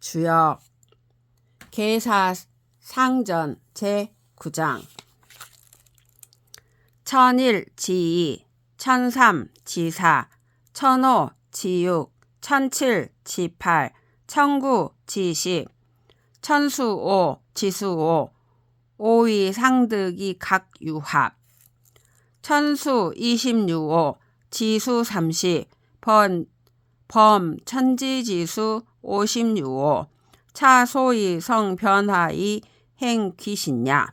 주역 계사상전 제9장 천일 지이, 천삼 지사, 천오 지육, 천칠 지팔, 천구 지십, 천수오 지수오, 오위 상득이 각 유합, 천수 26오, 지수 30, 범 천지지수 56오, 차소이 성변화이 행귀신냐.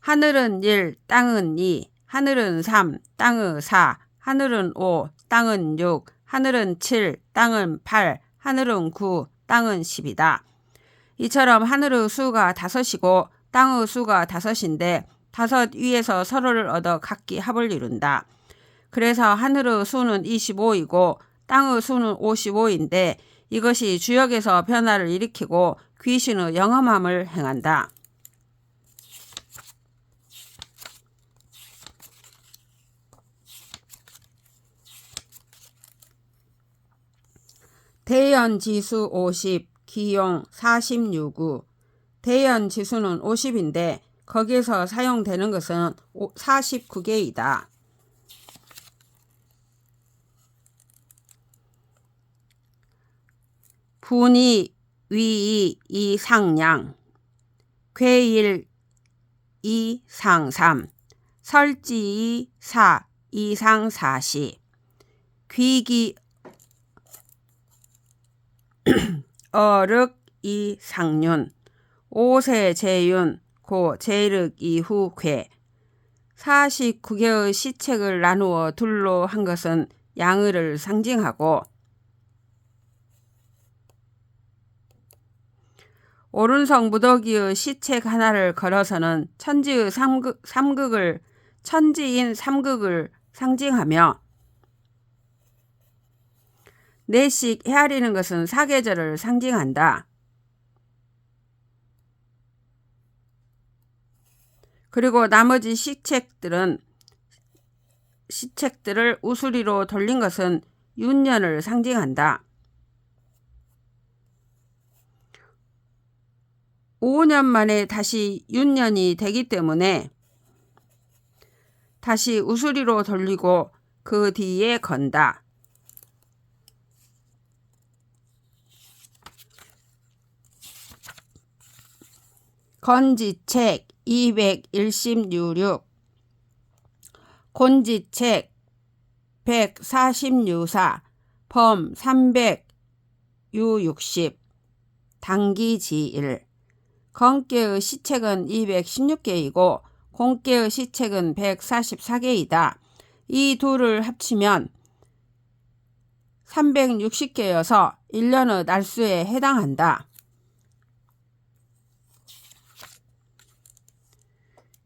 하늘은 1, 땅은 2, 하늘은 3, 땅은 4, 하늘은 5, 땅은 6, 하늘은 7, 땅은 8, 하늘은 9, 땅은 10이다. 이처럼 하늘의 수가 5이고 땅의 수가 5인데 5 위에서 서로를 얻어 각기 합을 이룬다. 그래서 하늘의 수는 25이고 땅의 수는 55인데 이것이 주역에서 변화를 일으키고 귀신의 영험함을 행한다. 대연지수 50, 기용 46우. 대연지수는 50인데 거기에서 사용되는 것은 49개이다. 분이 위이 이상양, 괴일 이상삼, 설지이 사 이상사시, 귀기 어륵 이상윤, 오세제윤 고 제륵 이후 괴. 49개의 시책을 나누어 둘로 한 것은 양의를 상징하고 오른성 무더기의 시책 하나를 걸어서는 천지의 천지인 삼극을 상징하며 넷씩 헤아리는 것은 사계절을 상징한다. 그리고 나머지 시책들을 우수리로 돌린 것은 윤년을 상징한다. 5년 만에 다시 윤년이 되기 때문에 다시 우수리로 돌리고 그 뒤에 건다. 건지책 216, 곤지책 146사, 범 360, 당기지일. 건께의 시책은 216개이고 공께의 시책은 144개이다. 이 둘을 합치면 360개여서 1년의 날수에 해당한다.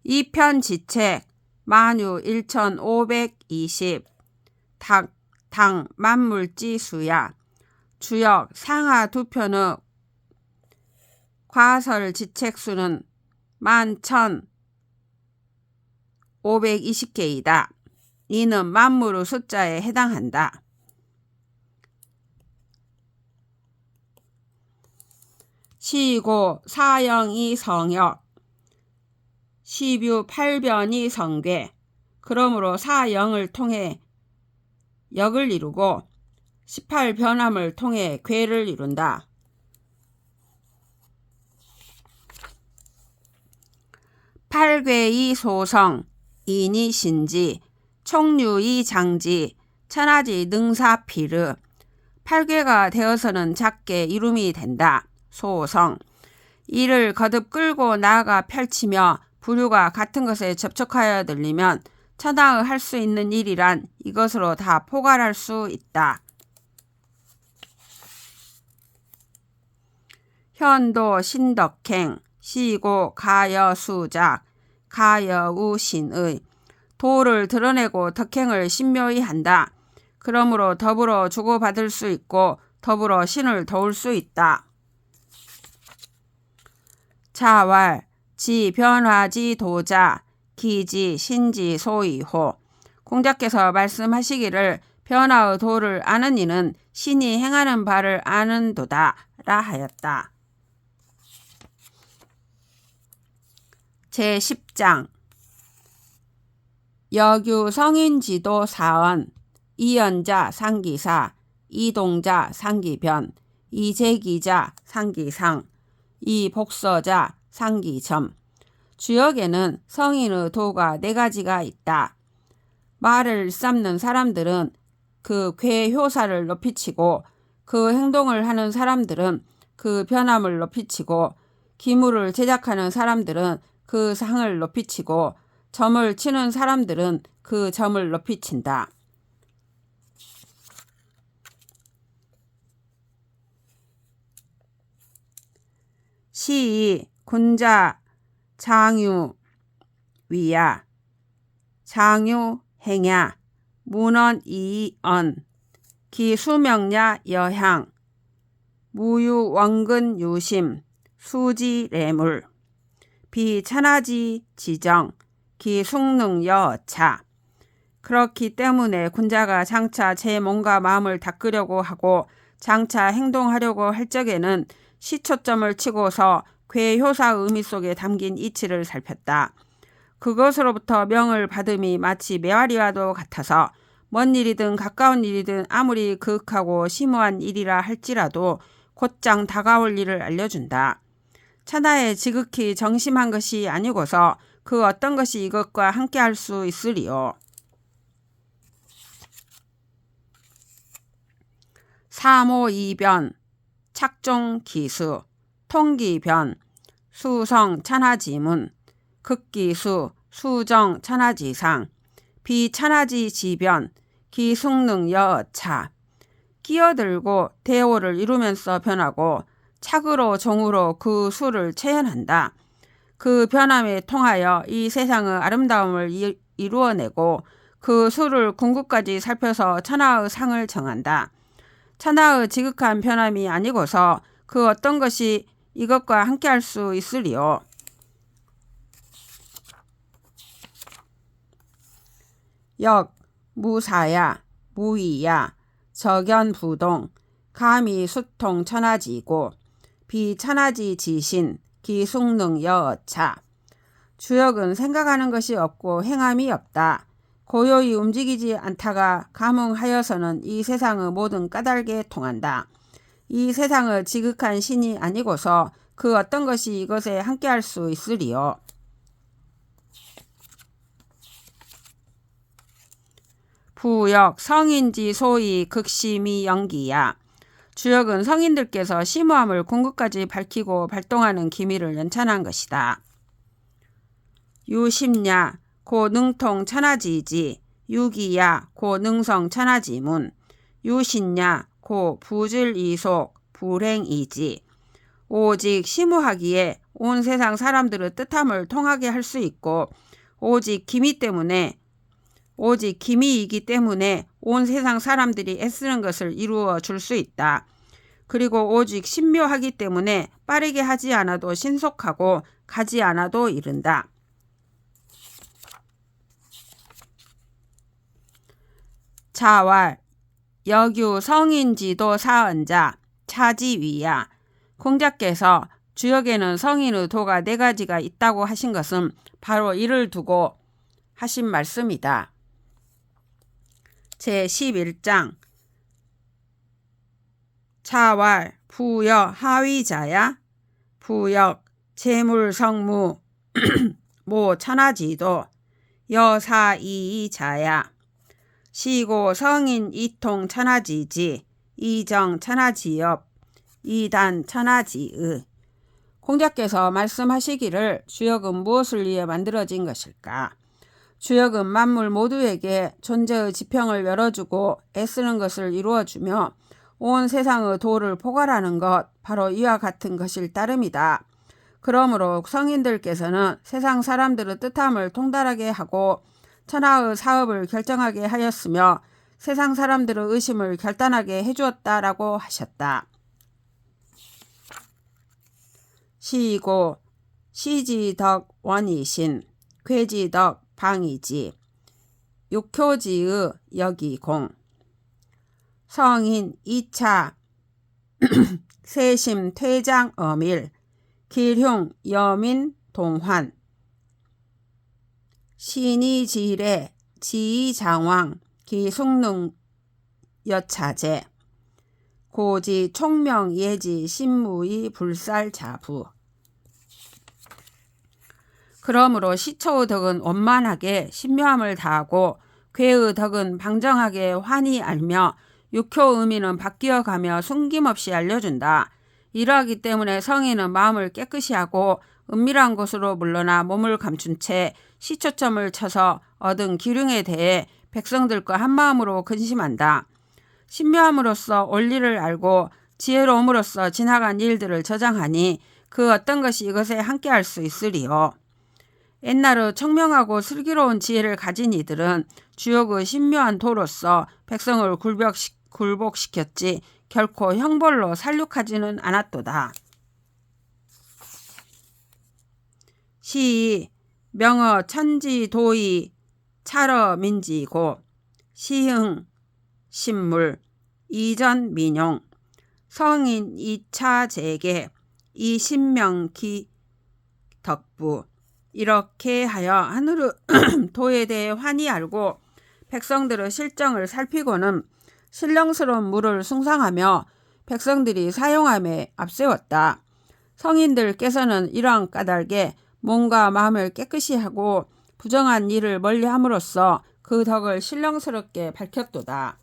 이편지책 만유 1520, 당 만물지수야. 주역 상하 두 편의 과설지책수는 11,520개이다. 이는 만물의 숫자에 해당한다. 시고 사영이 성역, 시뷰 8변이 성괴. 그러므로 사영을 통해 역을 이루고 18변함을 통해 괴를 이룬다. 팔괴이 소성, 인이 신지, 총류이 장지, 천하지 능사피르. 8괴가 되어서는 작게 이름이 된다. 소성. 이를 거듭 끌고 나아가 펼치며 부류가 같은 것에 접촉하여 들리면 천하의 할 수 있는 일이란 이것으로 다 포괄할 수 있다. 현도 신덕행, 시고 가여수작, 가여우신의. 도를 드러내고 덕행을 신묘히 한다. 그러므로 더불어 주고받을 수 있고 더불어 신을 도울 수 있다. 자왈, 지 변화지 도자, 기지 신지 소이호. 공자께서 말씀하시기를 변화의 도를 아는 이는 신이 행하는 바를 아는도다 하였다. 제10장 여규 성인지도 사언 이연자 상기사 이동자 상기변 이재기자 상기상 이복서자 상기점 주역에는 성인의 도가 4가지가 있다. 말을 쌓는 사람들은 그 괴효사를 높이치고 그 행동을 하는 사람들은 그 변함을 높이치고 기물을 제작하는 사람들은 그 상을 높이치고 점을 치는 사람들은 그 점을 높이친다. 시이 군자 장유 위야 장유 행야 문언 이언 기수명야 여향 무유 원근 유심 수지 레물 비찬하지 지정 기숙능 여차 그렇기 때문에 군자가 장차 제 몸과 마음을 닦으려고 하고 장차 행동하려고 할 적에는 시초점을 치고서 괴효사 의미 속에 담긴 이치를 살폈다. 그것으로부터 명을 받음이 마치 메아리와도 같아서 먼 일이든 가까운 일이든 아무리 그윽하고 심오한 일이라 할지라도 곧장 다가올 일을 알려준다. 천하에 지극히 정심한 것이 아니고서 그 어떤 것이 이것과 함께 할 수 있으리요. 사모이변 착종기수 통기변 수성 천하지문 극기수 수정 천하지상 비천하지 지변 기숙능 여차 끼어들고 대오를 이루면서 변하고 착으로 종으로 그 수를 체현한다. 그 변함에 통하여 이 세상의 아름다움을 이루어내고 그 수를 궁극까지 살펴서 천하의 상을 정한다. 천하의 지극한 변함이 아니고서 그 어떤 것이 이것과 함께 할 수 있으리요. 역, 무사야, 무이야, 적연부동, 감히 수통 천하지고, 비천하지 지신, 기숙능 여차. 주역은 생각하는 것이 없고 행함이 없다. 고요히 움직이지 않다가 감흥하여서는 이 세상의 모든 까닭에 통한다. 이 세상의 지극한 신이 아니고서 그 어떤 것이 이것에 함께할 수 있으리요. 부역 성인지 소위 극심이 연기야. 주역은 성인들께서 심오함을 궁극까지 밝히고 발동하는 기미를 연찬한 것이다. 유심야 고 능통 천하지지 유기야 고 능성 천하지문 유신야 고 부질이속 불행이지 오직 심오하기에 온 세상 사람들의 뜻함을 통하게 할 수 있고 오직 기미이기 때문에 온 세상 사람들이 애쓰는 것을 이루어 줄 수 있다. 그리고 오직 신묘하기 때문에 빠르게 하지 않아도 신속하고 가지 않아도 이른다. 자왈 여규 성인지도 사언자 차지위야. 공자께서 주역에는 성인의 도가 4가지가 있다고 하신 것은 바로 이를 두고 하신 말씀이다. 제11장 자왈 부여 하위자야. 부역 재물성무 모 천하지도 여사이이자야. 시고 성인 이통 천하지지 이정 천하지엽 이단 천하지의. 공자께서 말씀하시기를 주역은 무엇을 위해 만들어진 것일까? 주역은 만물 모두에게 존재의 지평을 열어주고 애쓰는 것을 이루어주며 온 세상의 도를 포괄하는 것, 바로 이와 같은 것일 따름이다. 그러므로 성인들께서는 세상 사람들의 뜻함을 통달하게 하고 천하의 사업을 결정하게 하였으며 세상 사람들의 의심을 결단하게 해주었다라고 하셨다. 시고 시지덕 원이신 괴지덕 방이지 육효지의 여기공 성인 2차 세심 퇴장 어밀 기흉 여민 동환 신이지례 지이장왕 기숙능 여차제 고지 총명 예지 신무의 불살자부. 그러므로 시초의 덕은 원만하게 신묘함을 다하고 괴의 덕은 방정하게 환히 알며 육효 의미는 바뀌어가며 숨김없이 알려준다. 이러하기 때문에 성인은 마음을 깨끗이 하고 은밀한 곳으로 물러나 몸을 감춘 채 시초점을 쳐서 얻은 기륭에 대해 백성들과 한마음으로 근심한다. 신묘함으로써 원리를 알고 지혜로움으로써 지나간 일들을 저장하니 그 어떤 것이 이것에 함께할 수 있으리요. 옛날의 청명하고 슬기로운 지혜를 가진 이들은 주역의 신묘한 도로서 백성을 굴복시켰지 결코 형벌로 살육하지는 않았도다. 시 명어 천지도의 차러 민지고 시흥 신물 이전 민용 성인 2차 재계 이신명기 덕부. 이렇게 하여 하늘의 도에 대해 환히 알고 백성들의 실정을 살피고는 신령스러운 물을 숭상하며 백성들이 사용함에 앞세웠다. 성인들께서는 이러한 까닭에 몸과 마음을 깨끗이 하고 부정한 일을 멀리함으로써 그 덕을 신령스럽게 밝혔도다.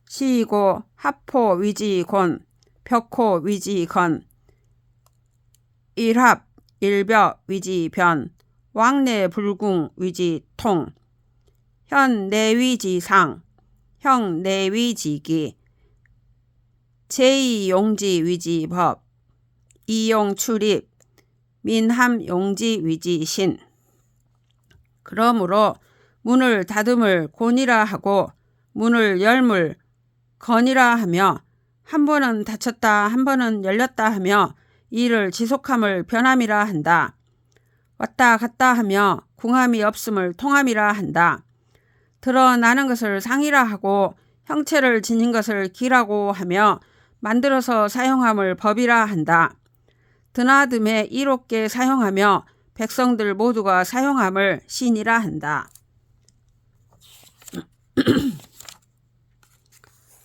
시이고 합포 위지곤 벽호 위지건 일합 일벽 위지변 왕래 불궁 위지통 현 내위지상 형 내위지기 제2용지 위지법 이용출입 민함용지 위지신. 그러므로 문을 닫음을 곤이라 하고 문을 열물 건이라 하며 한 번은 닫혔다 한 번은 열렸다 하며 이를 지속함을 변함이라 한다. 왔다 갔다 하며 궁함이 없음을 통함이라 한다. 드러나는 것을 상이라 하고 형체를 지닌 것을 기라고 하며 만들어서 사용함을 법이라 한다. 드나듬에 이롭게 사용하며 백성들 모두가 사용함을 신이라 한다.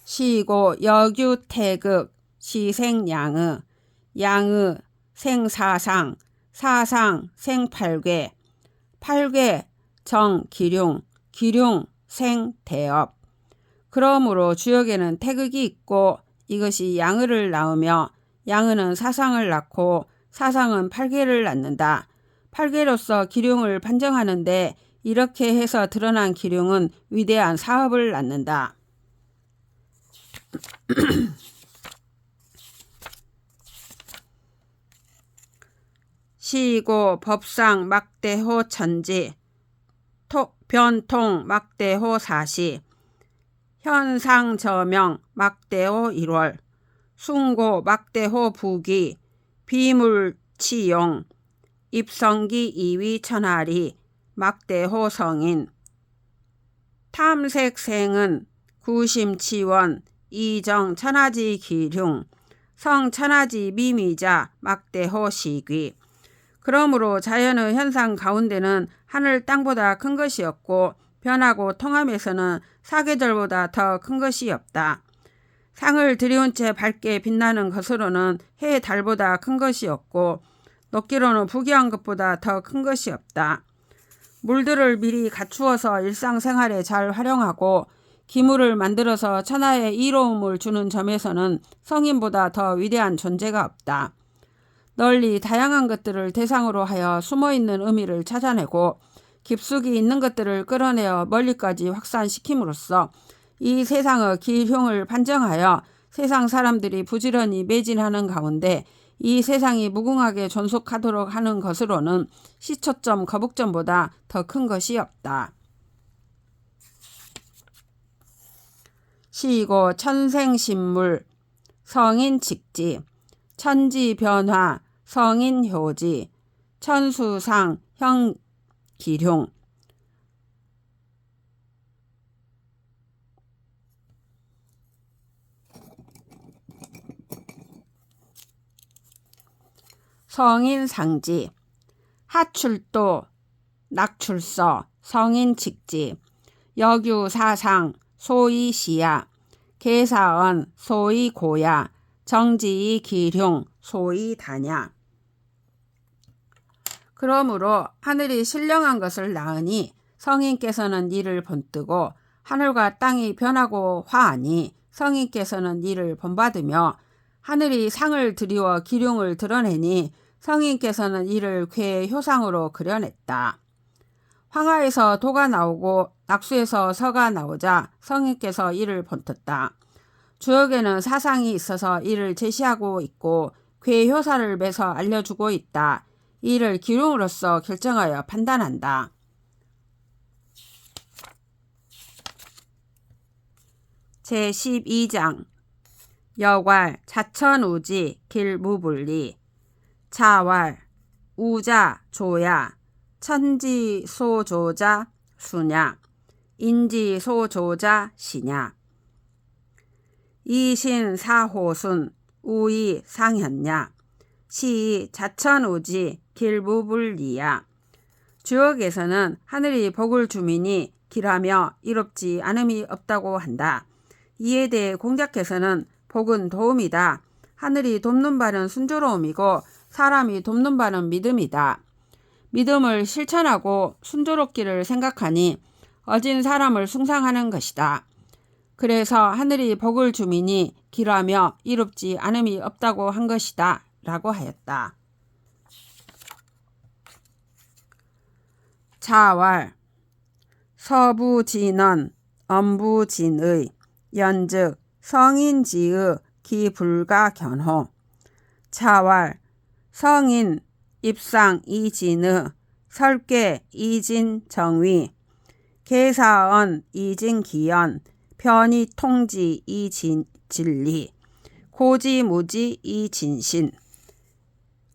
시고 여규태극 시생양의 양의 생사상 사상 생팔괴 팔괴 정기룡 기룡 생대업. 그러므로 주역에는 태극이 있고 이것이 양의를 낳으며 양의는 사상을 낳고 사상은 팔괴를 낳는다. 팔괴로서 기룡을 판정하는데 이렇게 해서 드러난 기룡은 위대한 사업을 낳는다. 시고 법상 막대호 천지 변통 막대호 사시 현상 저명 막대호 1월 숭고 막대호 부기 비물치용 입성기 2위 천하리 막대호 성인 탐색생은 구심치원 이정 천하지 기흉 성 천하지 미미자 막대호 시귀. 그러므로 자연의 현상 가운데는 하늘 땅보다 큰 것이 없고 변하고 통함에서는 사계절보다 더 큰 것이 없다. 상을 들이운 채 밝게 빛나는 것으로는 해 달보다 큰 것이 없고 높기로는 부귀한 것보다 더 큰 것이 없다. 물들을 미리 갖추어서 일상생활에 잘 활용하고 기물을 만들어서 천하에 이로움을 주는 점에서는 성인보다 더 위대한 존재가 없다. 널리 다양한 것들을 대상으로 하여 숨어있는 의미를 찾아내고 깊숙이 있는 것들을 끌어내어 멀리까지 확산시킴으로써 이 세상의 기흉을 판정하여 세상 사람들이 부지런히 매진하는 가운데 이 세상이 무궁하게 존속하도록 하는 것으로는 시초점 거북점보다 더 큰 것이 없다. 시고 천생신물 성인직지 천지변화 성인효지 천수상 형기룡 성인상지, 하출도, 낙출서, 성인직지, 여규사상, 소이시야, 계사언, 소이고야, 정지이 기륭, 소이다냐. 그러므로 하늘이 신령한 것을 낳으니 성인께서는 이를 본뜨고 하늘과 땅이 변하고 화하니 성인께서는 이를 본받으며 하늘이 상을 드리워 기륭을 드러내니 성인께서는 이를 괴의 효상으로 그려냈다. 황하에서 도가 나오고 낙수에서 서가 나오자 성인께서 이를 본떴다. 주역에는 사상이 있어서 이를 제시하고 있고 괴의 효사를 매서 알려주고 있다. 이를 기륭으로서 결정하여 판단한다. 제12장 여괄, 자천우지, 길무불리, 자왈, 우자, 조야, 천지소조자, 수냐, 인지소조자, 시냐, 이신사호순, 우이, 상현냐, 시, 자천우지, 길무불리야. 주역에서는 하늘이 복을 주미니 길하며 이롭지 않음이 없다고 한다. 이에 대해 공작해서는 복은 도움이다. 하늘이 돕는 바는 순조로움이고 사람이 돕는 바는 믿음이다. 믿음을 실천하고 순조롭기를 생각하니 어진 사람을 숭상하는 것이다. 그래서 하늘이 복을 주미니 길하며 이롭지 않음이 없다고 한 것이다 라고 하였다. 자왈, 서부진언, 엄부진의, 연즉 성인지의 기불가견호. 자왈, 성인, 입상 이진의, 설계 이진정위, 계사언 이진기연, 변이통지 이진진리, 고지무지 이진신.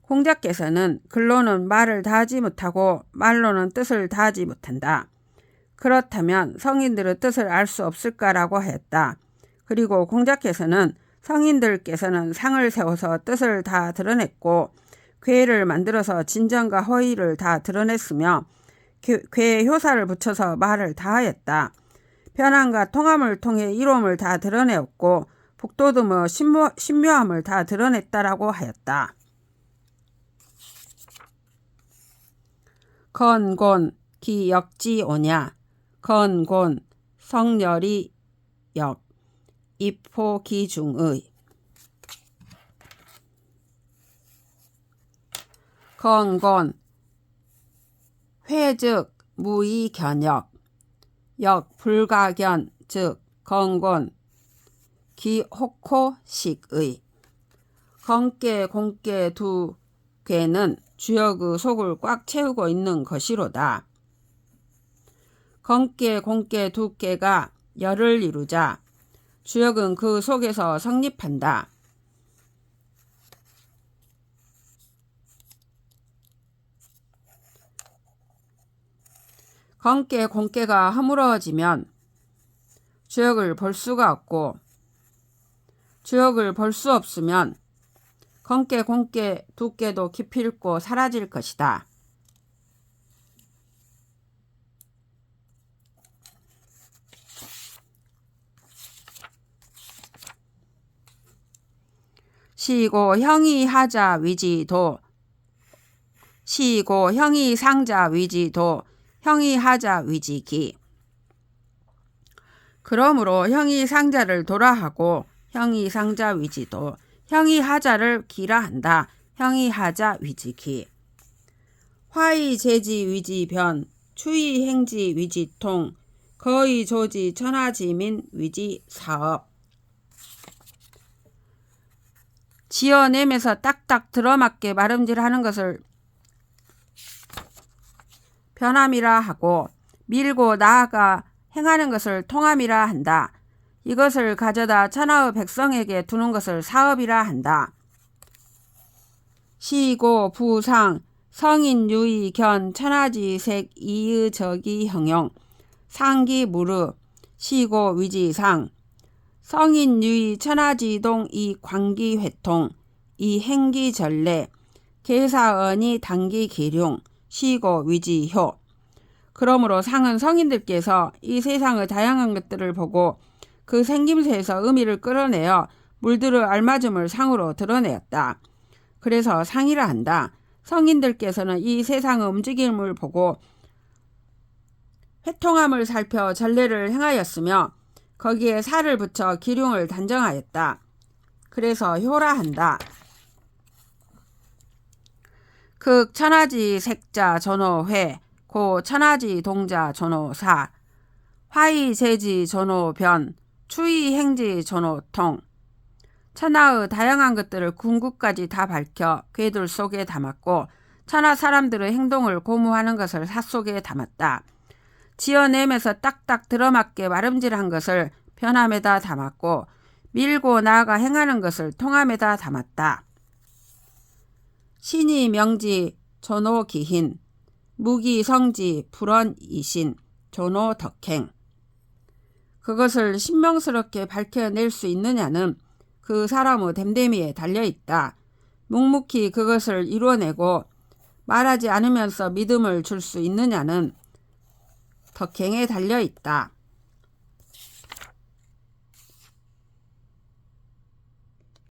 공자께서는 글로는 말을 다하지 못하고 말로는 뜻을 다하지 못한다. 그렇다면 성인들의 뜻을 알 수 없을까라고 하였다. 그리고 공자께서는 성인들께서는 상을 세워서 뜻을 다 드러냈고 괴를 만들어서 진정과 허위를 다 드러냈으며 괴에 효사를 붙여서 말을 다 하였다. 변함과 통함을 통해 이로움을 다 드러내었고 북돋으며 신묘함을 다 드러냈다라고 하였다. 건곤, 기역지오냐, 건곤, 성열이 역, 입포기중의. 건곤, 회즉 무의견역, 역 불가견 즉 건곤, 기혹호식의. 건께 공께 두 괴는 주역의 속을 꽉 채우고 있는 것이로다. 건께 공께 두 괴가 열을 이루자 주역은 그 속에서 성립한다. 건께 공께가 허물어지면 주역을 볼 수가 없고 주역을 볼 수 없으면 건께 공께 두 괴도 기필코 사라질 것이다. 시고 형이 하자 위지도, 시고 형이 상자 위지도, 형이 하자 위지기. 그러므로 형이 상자를 도라하고 형이 상자 위지도, 형이 하자를 기라 한다. 형이 하자 위지기. 화의 제지 위지변, 추의 행지 위지통, 거의 조지 천하지민 위지사업. 지어내면서 딱딱 들어맞게 말음질하는 것을 변함이라 하고 밀고 나아가 행하는 것을 통함이라 한다. 이것을 가져다 천하의 백성에게 두는 것을 사업이라 한다. 시고 부상 성인 유의 견 천하지색 이의 적이 형용 상기 무르 시고 위지상 성인 유의 천하지동 이 광기회통 이 행기전례 계사언이 단기 기륭, 시고 위지효. 그러므로 상은 성인들께서 이 세상의 다양한 것들을 보고 그 생김새에서 의미를 끌어내어 물들을 알맞음을 상으로 드러내었다. 그래서 상이라 한다. 성인들께서는 이 세상의 움직임을 보고 회통함을 살펴 전례를 행하였으며 거기에 살을 붙여 기륭을 단정하였다. 그래서 효라 한다. 극 천하지 색자 전호회, 고 천하지 동자 전호사, 화이 제지 전호변, 추이 행지 전호통. 천하의 다양한 것들을 궁극까지 다 밝혀 궤들 속에 담았고 천하 사람들의 행동을 고무하는 것을 사 속에 담았다. 지어내면서 딱딱 들어맞게 마름질한 것을 변함에다 담았고 밀고 나아가 행하는 것을 통함에다 담았다. 신이 명지 전호기힌, 무기 성지 불언이신 전호덕행. 그것을 신명스럽게 밝혀낼 수 있느냐는 그 사람의 됨됨이에 달려있다. 묵묵히 그것을 이루어내고 말하지 않으면서 믿음을 줄 수 있느냐는 덕행에 달려있다.